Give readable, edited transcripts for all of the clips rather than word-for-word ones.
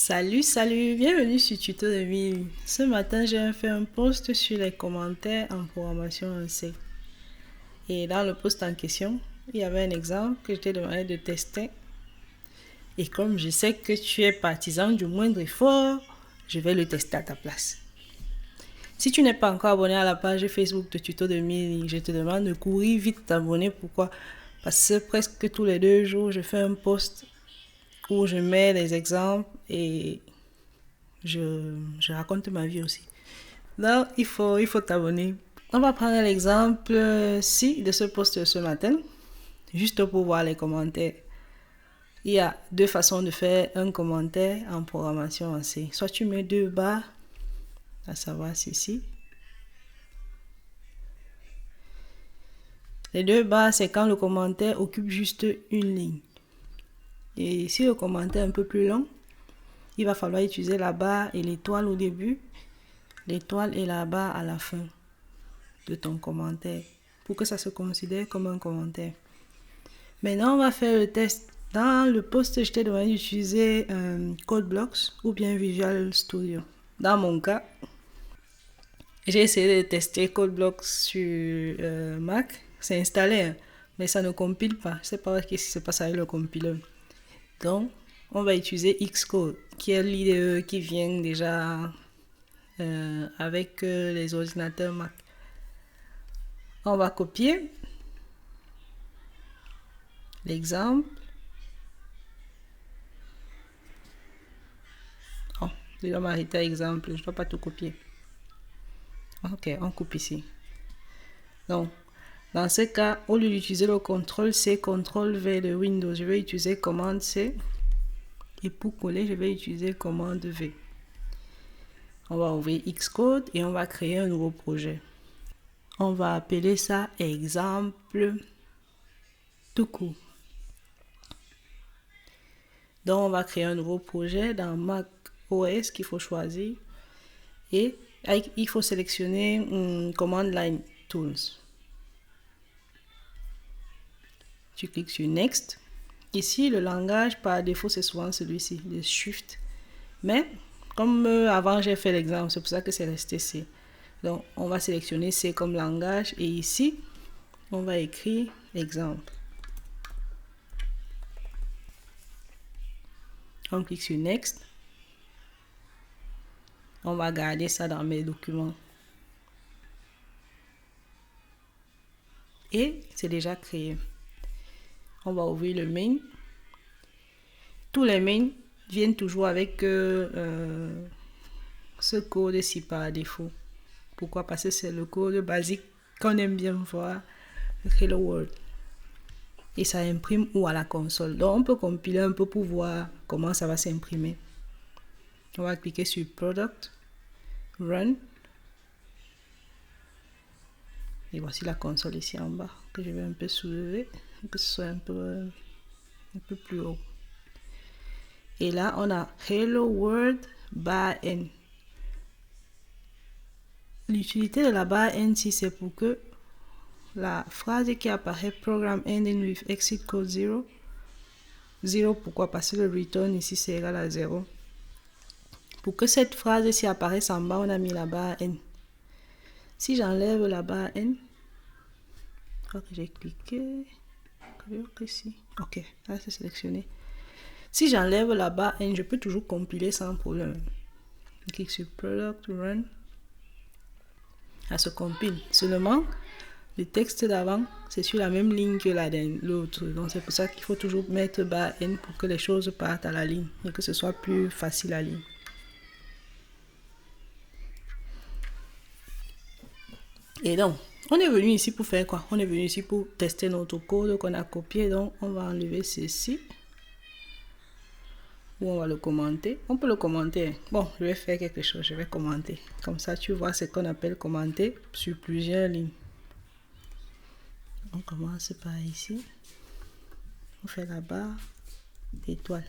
Salut, bienvenue sur Tuto de Mille. Ce matin, j'ai fait un post sur les commentaires en programmation en C. Et dans le post en question, il y avait un exemple que je t'ai demandé de tester. Et comme je sais que tu es partisan du moindre effort, je vais le tester à ta place. Si tu n'es pas encore abonné à la page Facebook de Tuto de Mille, je te demande de courir vite t'abonner. Pourquoi? Parce que presque tous les 2 jours, je fais un post où je mets des exemples et je raconte ma vie aussi. Donc, il faut t'abonner. On va prendre l'exemple-ci de ce post ce matin, juste pour voir les commentaires. Il y a 2 façons de faire un commentaire en programmation en C. Soit tu mets 2 barres, à savoir ceci. Les 2 barres, c'est quand le commentaire occupe juste une ligne. Et si le commentaire est un peu plus long, il va falloir utiliser la barre et l'étoile au début, l'étoile et la barre à la fin de ton commentaire pour que ça se considère comme un commentaire. Maintenant, on va faire le test. Dans le post, je t'ai demandé d'utiliser CodeBlocks ou bien Visual Studio. Dans mon cas, j'ai essayé de tester CodeBlocks sur Mac. C'est installé, hein, mais ça ne compile pas. Je ne sais pas ce qui se passe avec le compileur. Donc, on va utiliser Xcode, qui est l'IDE qui vient déjà avec les ordinateurs Mac. On va copier l'exemple. Oh, je dois m'arrêter à l'exemple, je ne dois pas tout copier. Ok, on coupe ici. Donc, dans ce cas, au lieu d'utiliser le CTRL-C, CTRL-V de Windows, je vais utiliser commande-C. Et pour coller, je vais utiliser commande-V. On va ouvrir Xcode et on va créer un nouveau projet. On va appeler ça exemple tout court. Donc, on va créer un nouveau projet dans Mac OS qu'il faut choisir. Et il faut sélectionner Command Line Tools. Tu cliques sur Next. Ici, le langage par défaut, c'est souvent celui-ci, le Shift. Mais, comme avant, j'ai fait l'exemple, c'est pour ça que c'est resté C. Donc, on va sélectionner C comme langage. Et ici, on va écrire exemple. On clique sur Next. On va garder ça dans mes documents. Et c'est déjà créé. On va ouvrir le main. Tous les mains viennent toujours avec ce code-ci par défaut. Pourquoi? Parce que c'est le code basique qu'on aime bien voir, Hello World. Et ça imprime ou à la console. Donc on peut compiler un peu pour voir comment ça va s'imprimer. On va cliquer sur Product, Run. Et voici la console ici en bas, que je vais un peu soulever, pour que ce soit un peu plus haut. Et là, on a Hello World barre N. L'utilité de la barre N, c'est pour que la phrase qui apparaît Program ending with exit code 0. 0, pourquoi? Parce que le return ici, c'est égal à 0. Pour que cette phrase-ci apparaisse en bas, on a mis la barre N. Si j'enlève la barre N, je crois que j'ai cliqué. Ok, là c'est sélectionné. Si j'enlève la barre N, je peux toujours compiler sans problème. Je clique sur Product, Run. Ça se compile. Seulement, le texte d'avant, c'est sur la même ligne que l'autre. Donc c'est pour ça qu'il faut toujours mettre barre N pour que les choses partent à la ligne et que ce soit plus facile à lire. Et donc, on est venu ici pour faire quoi? On est venu ici pour tester notre code qu'on a copié. Donc, on va enlever ceci. Ou on va le commenter. On peut le commenter. Bon, je vais faire quelque chose. Je vais commenter. Comme ça, tu vois ce qu'on appelle commenter sur plusieurs lignes. On commence par ici. On fait la barre étoile.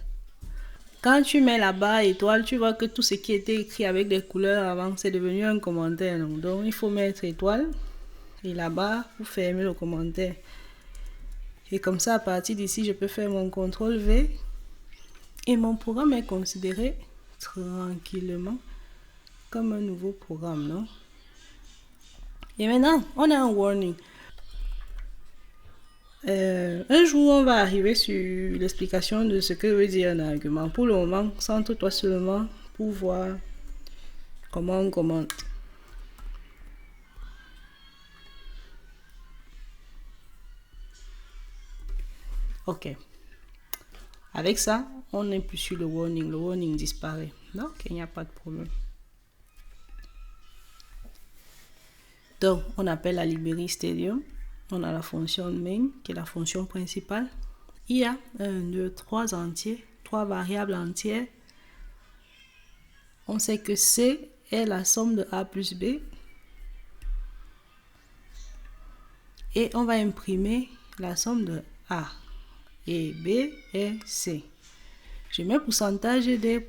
Quand tu mets la barre étoile, tu vois que tout ce qui était écrit avec des couleurs avant, c'est devenu un commentaire. Non? Donc, il faut mettre étoile et la barre pour fermer le commentaire. Et comme ça, à partir d'ici, je peux faire mon CTRL-V et mon programme est considéré tranquillement comme un nouveau programme, non? Et maintenant, on a un warning. Un jour, on va arriver sur l'explication de ce que veut dire un argument. Pour le moment, centre-toi seulement pour voir comment on commente. Ok. Avec ça, on n'est plus sur le warning. Le warning disparaît. Donc, il n'y a pas de problème. Donc, on appelle la librairie Stadium. On a la fonction main, qui est la fonction principale. Il y a 1, 2, 3 entiers, 3 variables entières. On sait que C est la somme de A plus B. Et on va imprimer la somme de A. Et B est C. Je mets pourcentage D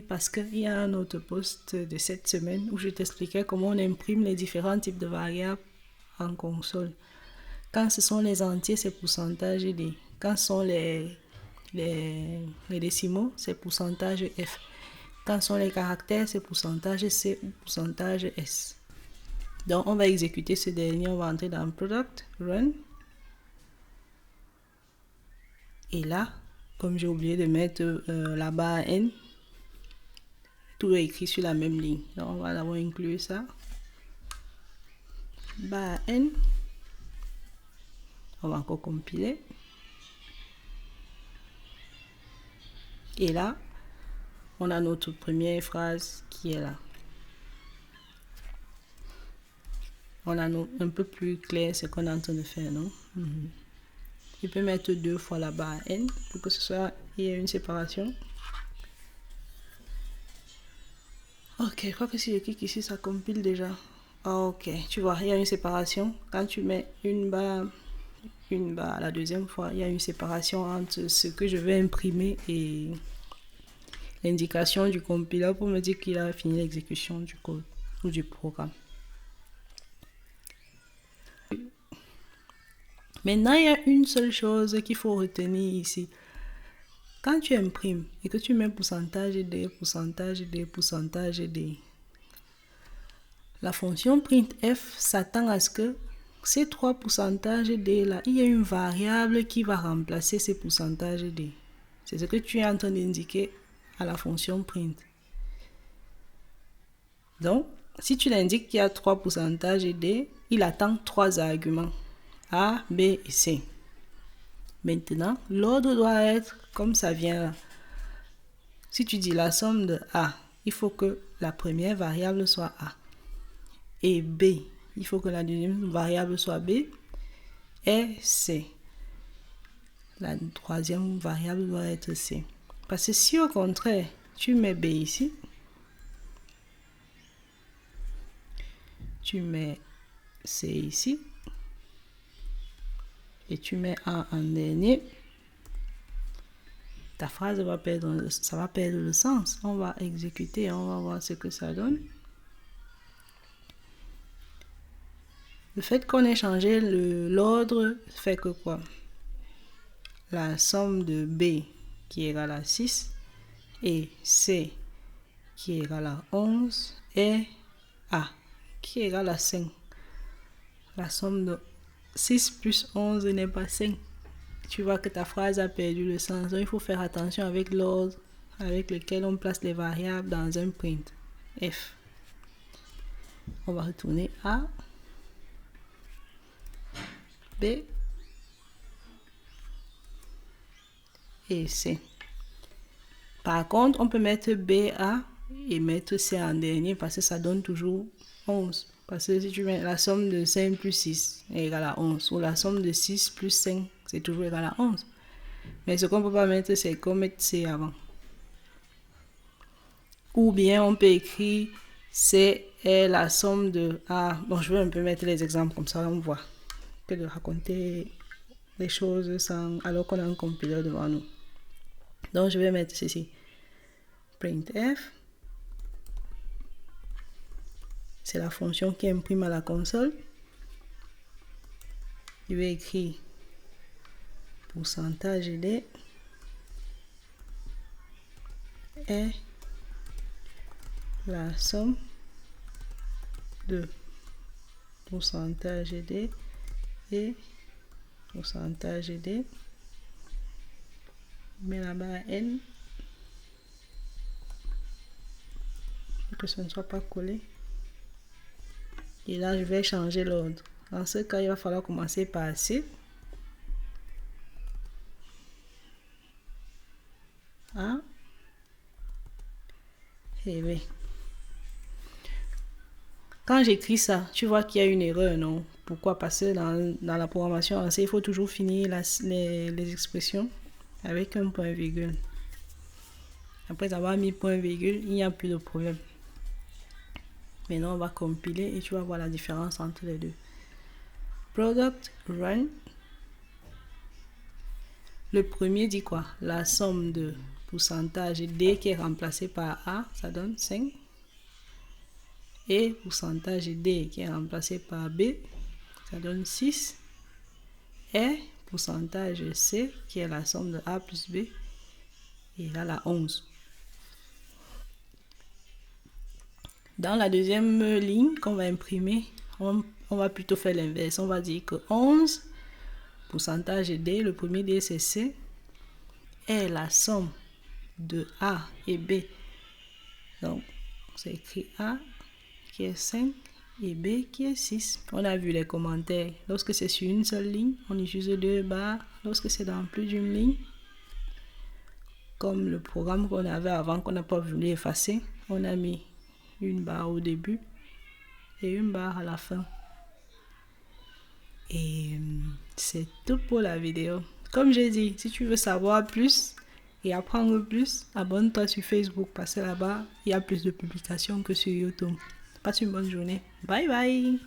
parce qu'il y a un autre post de cette semaine où je t'expliquais comment on imprime les différents types de variables en console. Quand ce sont les entiers, c'est pourcentage D. Quand ce sont les décimaux, c'est pourcentage F. Quand ce sont les caractères, c'est pourcentage C ou pourcentage S. Donc, on va exécuter ce dernier. On va entrer dans Product, Run. Et là, comme j'ai oublié de mettre la barre N, tout est écrit sur la même ligne. Donc, on va d'abord inclure ça. Barre N. On va encore compiler. Et là, on a notre première phrase qui est là. On a un peu plus clair ce qu'on est en train de faire, non? Je peux mettre 2 fois la barre N pour que ce soit, il y ait une séparation. Ok, je crois que si je clique ici, ça compile déjà. Ok, tu vois, il y a une séparation. Quand tu mets une barre la deuxième fois, il y a une séparation entre ce que je vais imprimer et l'indication du compilateur pour me dire qu'il a fini l'exécution du code ou du programme. Maintenant, il y a une seule chose qu'il faut retenir ici. Quand tu imprimes et que tu mets pourcentage D, la fonction printf s'attend à ce que ces 3 pourcentages D là, il y a une variable qui va remplacer ces pourcentages D. C'est ce que tu es en train d'indiquer à la fonction print. Donc, si tu l'indiques qu'il y a 3 pourcentages D, il attend 3 arguments. A, B et C. Maintenant, l'ordre doit être comme ça vient là. Si tu dis la somme de A, il faut que la première variable soit A. Et B, il faut que la deuxième variable soit B. Et C. La troisième variable doit être C. Parce que si au contraire, tu mets B ici, tu mets C ici, et tu mets A en dernier, ta phrase va perdre le sens. On va exécuter, on va voir ce que ça donne. Le fait qu'on ait changé l'ordre fait que quoi? La somme de B qui est égale à 6 et C qui est égale à 11 et A qui est égale à 5. La somme de 6 plus 11 n'est pas 5. Tu vois que ta phrase a perdu le sens. Donc, il faut faire attention avec l'ordre avec lequel on place les variables dans un print. F. On va retourner A, B et C. Par contre, on peut mettre BA et mettre C en dernier parce que ça donne toujours 11. Parce que si tu mets la somme de 5 plus 6 est égale à 11, ou la somme de 6 plus 5, c'est toujours égal à 11. Mais ce qu'on ne peut pas mettre, c'est qu'on mette C avant. Ou bien on peut écrire C est la somme de A. Bon, je vais un peu mettre les exemples comme ça, on voit. Que de raconter les choses sans, alors qu'on a un compilateur devant nous. Donc, je vais mettre ceci. Printf. C'est la fonction qui imprime à la console. Je vais écrire pourcentage D est la somme de pourcentage D et pourcentage D. Mais là-bas N, que ce ne soit pas collé. Et là, je vais changer l'ordre. Dans ce cas, il va falloir commencer par C. A et B. Quand j'écris ça, tu vois qu'il y a une erreur, non? Pourquoi? Parce que dans la programmation en C, il faut toujours finir les expressions avec un point virgule. Après avoir mis point virgule, il n'y a plus de problème. Maintenant, on va compiler et tu vas voir la différence entre les deux. Product run. Le premier dit quoi? La somme de pourcentage D qui est remplacé par A, ça donne 5. Et pourcentage D qui est remplacé par B, ça donne 6. Et pourcentage C qui est la somme de A plus B, et là la 11. Dans la deuxième ligne qu'on va imprimer, on va plutôt faire l'inverse. On va dire que 11, pourcentage D, le premier D c'est C, est la somme de A et B. Donc, c'est écrit A qui est 5 et B qui est 6. On a vu les commentaires. Lorsque c'est sur une seule ligne, on utilise 2 barres. Lorsque c'est dans plus d'une ligne, comme le programme qu'on avait avant, qu'on n'a pas voulu effacer, on a mis une barre au début et une barre à la fin. Et c'est tout pour la vidéo. Comme j'ai dit, si tu veux savoir plus et apprendre plus, abonne-toi sur Facebook parce que là-bas, il y a plus de publications que sur YouTube. Passe une bonne journée. Bye bye.